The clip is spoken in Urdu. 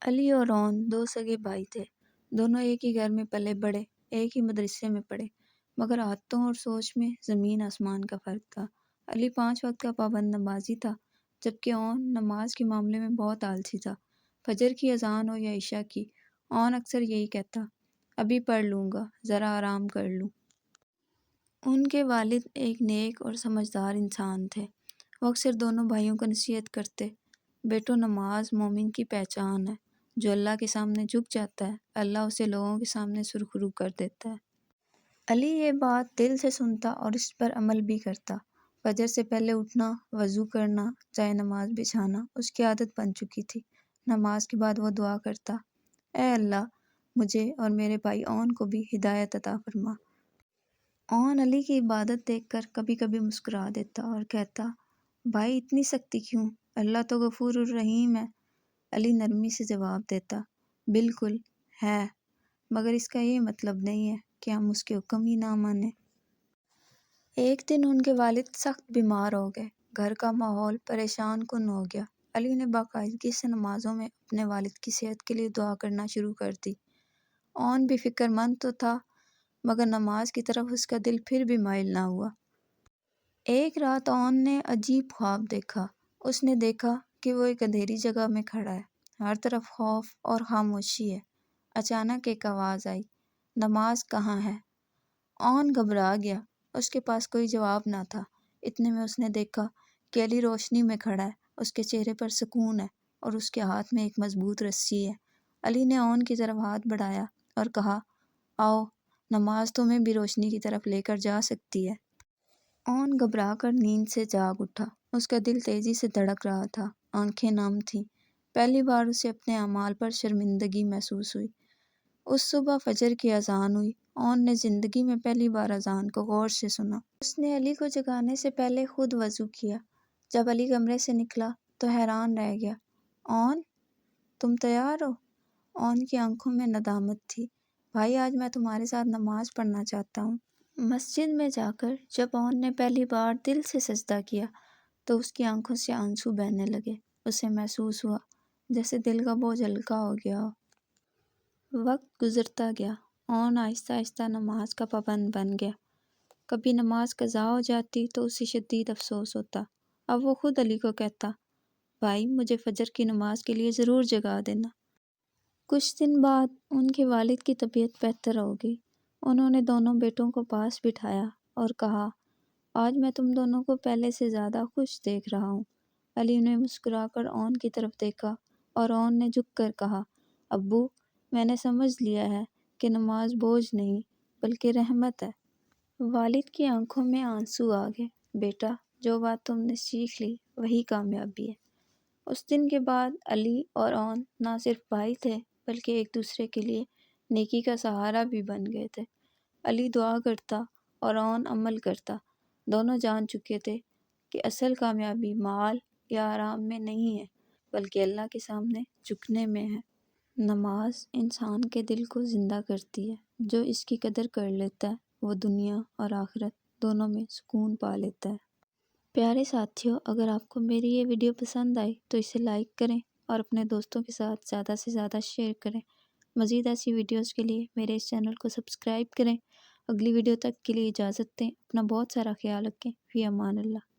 علی اور رون دو سگے بھائی تھے۔ دونوں ایک ہی گھر میں پلے بڑھے، ایک ہی مدرسے میں پڑھے، مگر عادتوں اور سوچ میں زمین آسمان کا فرق تھا۔ علی 5 وقت کا پابند نمازی تھا، جبکہ اون نماز کے معاملے میں بہت آلسی تھا۔ فجر کی اذان ہو یا عشاء کی، اون اکثر یہی کہتا، ابھی پڑھ لوں گا، ذرا آرام کر لوں۔ ان کے والد ایک نیک اور سمجھدار انسان تھے۔ وہ اکثر دونوں بھائیوں کو نصیحت کرتے، بیٹو نماز مومن کی پہچان ہے۔ جو اللہ کے سامنے جھک جاتا ہے، اللہ اسے لوگوں کے سامنے سرخرو کر دیتا ہے۔ علی یہ بات دل سے سنتا اور اس پر عمل بھی کرتا۔ فجر سے پہلے اٹھنا، وضو کرنا، جائے نماز بچھانا اس کی عادت بن چکی تھی۔ نماز کے بعد وہ دعا کرتا، اے اللہ، مجھے اور میرے بھائی اون کو بھی ہدایت عطا فرما۔ اون علی کی عبادت دیکھ کر کبھی کبھی مسکرا دیتا اور کہتا، بھائی اتنی سختی کیوں؟ اللہ تو غفور الرحیم ہے۔ علی نرمی سے جواب دیتا، بالکل ہے، مگر اس کا یہ مطلب نہیں ہے کہ ہم اس کے حکم ہی نہ مانیں۔ ایک دن ان کے والد سخت بیمار ہو گئے۔ گھر کا ماحول پریشان کن ہو گیا۔ علی نے باقاعدگی سے نمازوں میں اپنے والد کی صحت کے لیے دعا کرنا شروع کر دی۔ اون بھی فکر مند تو تھا، مگر نماز کی طرف اس کا دل پھر بھی مائل نہ ہوا۔ ایک رات اون نے عجیب خواب دیکھا۔ اس نے دیکھا کہ وہ ایک اندھیری جگہ میں کھڑا ہے، ہر طرف خوف اور خاموشی ہے۔ اچانک ایک آواز آئی، نماز کہاں ہے؟ اون گھبرا گیا، اس کے پاس کوئی جواب نہ تھا۔ اتنے میں اس نے دیکھا کہ علی روشنی میں کھڑا ہے، اس کے چہرے پر سکون ہے اور اس کے ہاتھ میں ایک مضبوط رسی ہے۔ علی نے اون کی طرف ہاتھ بڑھایا اور کہا، آؤ، نماز تمہیں بھی روشنی کی طرف لے کر جا سکتی ہے۔ اون گھبرا کر نیند سے جاگ اٹھا۔ اس کا دل تیزی سے دھڑک رہا تھا، آنکھیں نم تھیں۔ پہلی بار اسے اپنے اعمال پر شرمندگی محسوس ہوئی۔ اس صبح فجر کی اذان ہوئی۔ اون نے زندگی میں پہلی بار اذان کو غور سے سنا۔ اس نے علی کو جگانے سے پہلے خود وضو کیا۔ جب علی کمرے سے نکلا تو حیران رہ گیا، اون، تم تیار ہو؟ اون کی آنکھوں میں ندامت تھی۔ بھائی، آج میں تمہارے ساتھ نماز پڑھنا چاہتا ہوں۔ مسجد میں جا کر جب اون نے پہلی بار دل سے سجدہ کیا تو اس کی آنکھوں سے آنسو بہنے لگے۔ اسے محسوس ہوا جیسے دل کا بوجھ ہلکا ہو گیا ہو۔ وقت گزرتا گیا۔ اون آہستہ آہستہ نماز کا پابند بن گیا۔ کبھی نماز قضا ہو جاتی تو اسے شدید افسوس ہوتا۔ اب وہ خود علی کو کہتا، بھائی، مجھے فجر کی نماز کے لیے ضرور جگا دینا۔ کچھ دن بعد ان کے والد کی طبیعت بہتر ہو گئی۔ انہوں نے دونوں بیٹوں کو پاس بٹھایا اور کہا، آج میں تم دونوں کو پہلے سے زیادہ خوش دیکھ رہا ہوں۔ علی نے مسکرا کر اون کی طرف دیکھا اور اون نے جھک کر کہا، ابو، میں نے سمجھ لیا ہے کہ نماز بوجھ نہیں بلکہ رحمت ہے۔ والد کی آنکھوں میں آنسو آ گئے۔ بیٹا، جو بات تم نے سیکھ لی وہی کامیابی ہے۔ اس دن کے بعد علی اور اون نہ صرف بھائی تھے بلکہ ایک دوسرے کے لیے نیکی کا سہارا بھی بن گئے تھے۔ علی دعا کرتا اور اون عمل کرتا۔ دونوں جان چکے تھے کہ اصل کامیابی مال یا آرام میں نہیں ہے بلکہ اللہ کے سامنے جھکنے میں ہے۔ نماز انسان کے دل کو زندہ کرتی ہے۔ جو اس کی قدر کر لیتا ہے وہ دنیا اور آخرت دونوں میں سکون پا لیتا ہے۔ پیارے ساتھیوں، اگر آپ کو میری یہ ویڈیو پسند آئی تو اسے لائک کریں اور اپنے دوستوں کے ساتھ زیادہ سے زیادہ شیئر کریں۔ مزید ایسی ویڈیوز کے لیے میرے اس چینل کو سبسکرائب کریں۔ اگلی ویڈیو تک کے لیے اجازت دیں۔ اپنا بہت سارا خیال رکھیں۔ فی امان اللہ۔